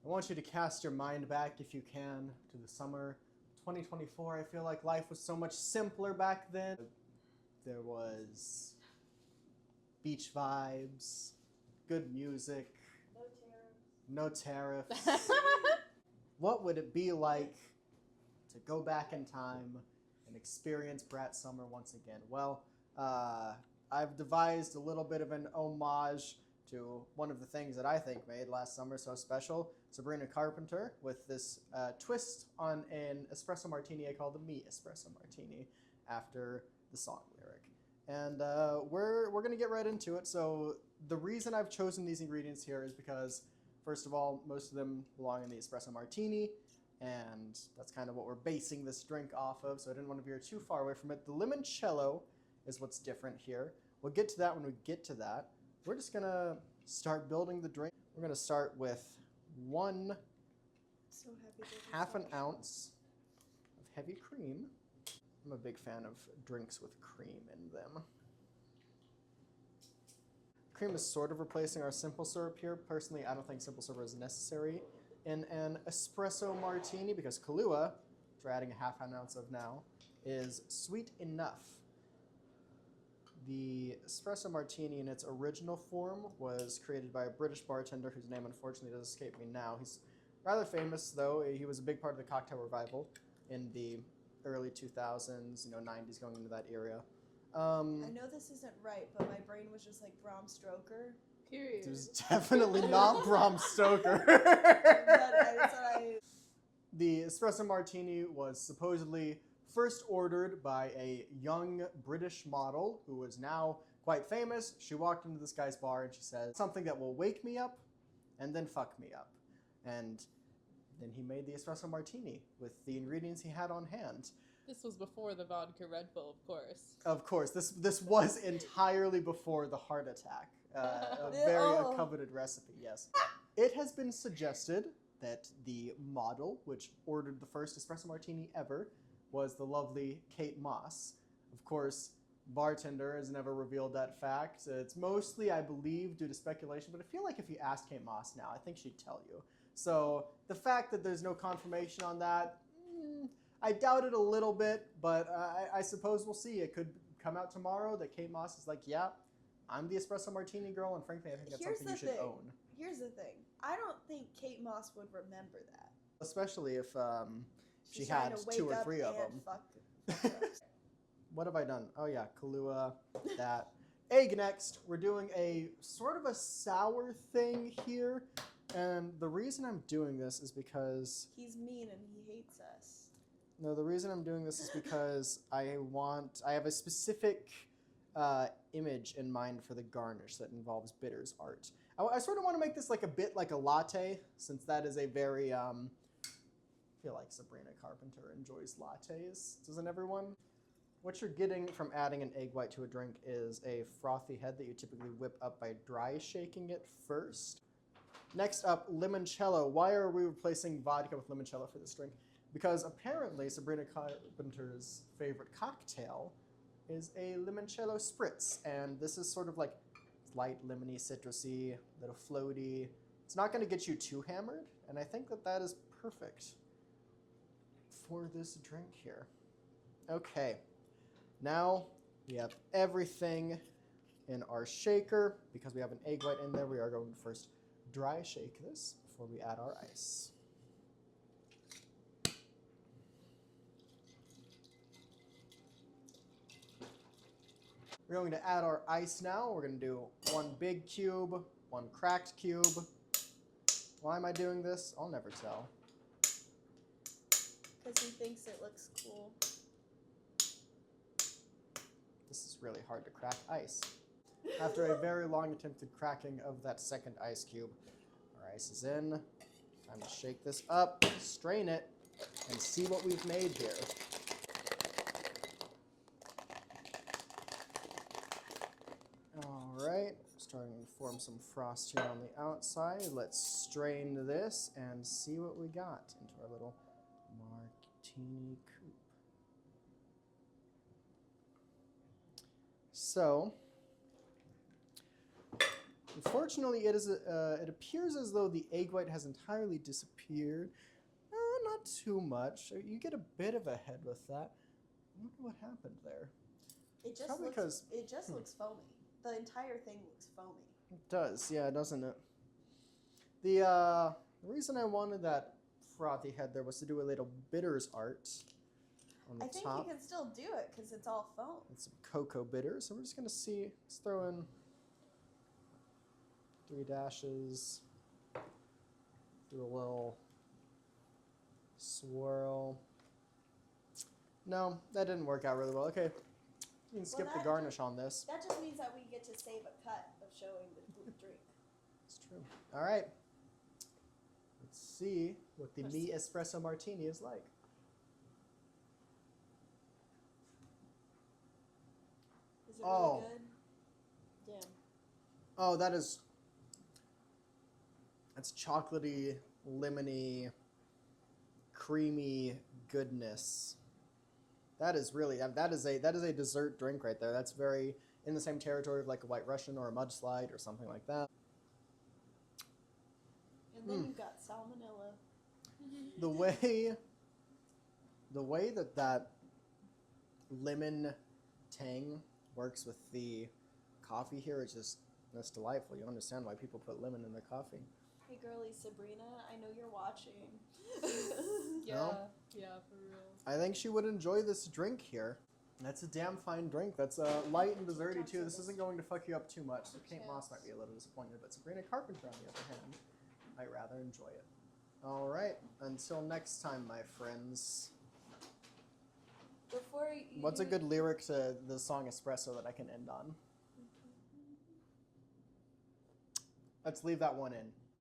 I want you to cast your mind back, if you can, to the summer 2024. I feel like life was so much simpler back then. There was beach vibes, good music, no tariffs. What would it be like to go back in time and experience Brat Summer once again? Well, I've devised a little bit of an homage to one of the things that I think made last summer so special, Sabrina Carpenter, with this twist on an espresso martini I call the Me Espresso Martini, after the song lyric. And we're going to get right into it. So the reason I've chosen these ingredients here is because, first of all, most of them belong in the espresso martini, and that's kind of what we're basing this drink off of, so I didn't want to veer too far away from it. The limoncello is what's different here. We'll get to that when we get to that. We're just going to start building the drink. We're going to start with half an ounce of heavy cream. I'm a big fan of drinks with cream in them. Cream is sort of replacing our simple syrup here. Personally, I don't think simple syrup is necessary in an espresso martini because Kahlua, which we're adding a half an ounce of now, is sweet enough. The espresso martini in its original form was created by a British bartender whose name unfortunately does escape me now. He's rather famous, though. He was a big part of the cocktail revival in the early 2000s, 90s, going into that era. I know this isn't right, but my brain was just like Bram Stoker. Period. It was definitely not Bram Stoker. The espresso martini was supposedly first ordered by a young British model who is now quite famous. She walked into this guy's bar and she said, "Something that will wake me up and then fuck me up." And then he made the espresso martini with the ingredients he had on hand. This was before the vodka Red Bull, of course. Of course, this was entirely before the heart attack. A very coveted recipe, yes. It has been suggested that the model, which ordered the first espresso martini ever, was the lovely Kate Moss. Of course, bartender has never revealed that fact. It's mostly, I believe, due to speculation, but I feel like if you asked Kate Moss now, I think she'd tell you. So the fact that there's no confirmation on that, I doubt it a little bit, but I suppose we'll see. It could come out tomorrow that Kate Moss is like, yeah, I'm the espresso martini girl, and frankly, I think that's something you should own. Here's the thing. I don't think Kate Moss would remember that. Especially if she had 2 or 3 of them. What have I done? Oh yeah, Kahlua, that. Egg next. We're doing a sort of a sour thing here, and the reason I'm doing this is because... He's mean and he hates us. No, the reason I'm doing this is because I have a specific image in mind for the garnish that involves bitters art. I sort of want to make this like a bit like a latte, since that is a very, I feel like Sabrina Carpenter enjoys lattes, doesn't everyone? What you're getting from adding an egg white to a drink is a frothy head that you typically whip up by dry shaking it first. Next up, limoncello. Why are we replacing vodka with limoncello for this drink? Because apparently Sabrina Carpenter's favorite cocktail is a limoncello spritz, and this is sort of like light lemony, citrusy, a little floaty. It's not going to get you too hammered, and I think that that is perfect for this drink here. Okay, now we have everything in our shaker. Because we have an egg white in there, we are going to first dry shake this before we add our ice. We're going to add our ice now. We're going to do 1 big cube, 1 cracked cube. Why am I doing this? I'll never tell. Because he thinks it looks cool. This is really hard to crack ice. After a very long attempted cracking of that second ice cube, our ice is in. Time to shake this up, strain it, and see what we've made here. Alright, starting to form some frost here on the outside. Let's strain this and see what we got into our little martini coupe. So, Unfortunately, it appears as though the egg white has entirely disappeared. Not too much. You get a bit of a head with that. I wonder what happened there. It just Probably looks. 'cause- It just looks foamy. The entire thing looks foamy. It does, yeah, doesn't it? The reason I wanted that frothy head there was to do a little bitters art on the I think top. you can still do it because it's all foam. And some cocoa bitters. So we're just gonna see. Let's throw in 3 dashes. Do a little swirl. No, that didn't work out really well. Okay, you can skip the that garnish on this. That just means that we get to save a cut of showing the drink. It's true. All right. Let's see what the Me Espresso Martini is like. Is it Oh. really good? Damn. Oh, that's chocolatey, lemony, creamy goodness. That is really that is a dessert drink right there. That's very in the same territory of like a White Russian or a mudslide or something like that. And then you've got salmonella. The way that lemon tang works with the coffee here is just that's delightful. You understand why people put lemon in their coffee. Hey girlie Sabrina, I know you're watching. Yeah, No? yeah, for real. I think she would enjoy this drink here. That's a damn fine drink. That's light and desserty too. This isn't going to fuck you up too much. So Kate Moss might be a little disappointed, but Sabrina Carpenter, on the other hand, might rather enjoy it. All right. Until next time, my friends. Before you What's a do- good lyric to the song Espresso that I can end on? Let's leave that one in.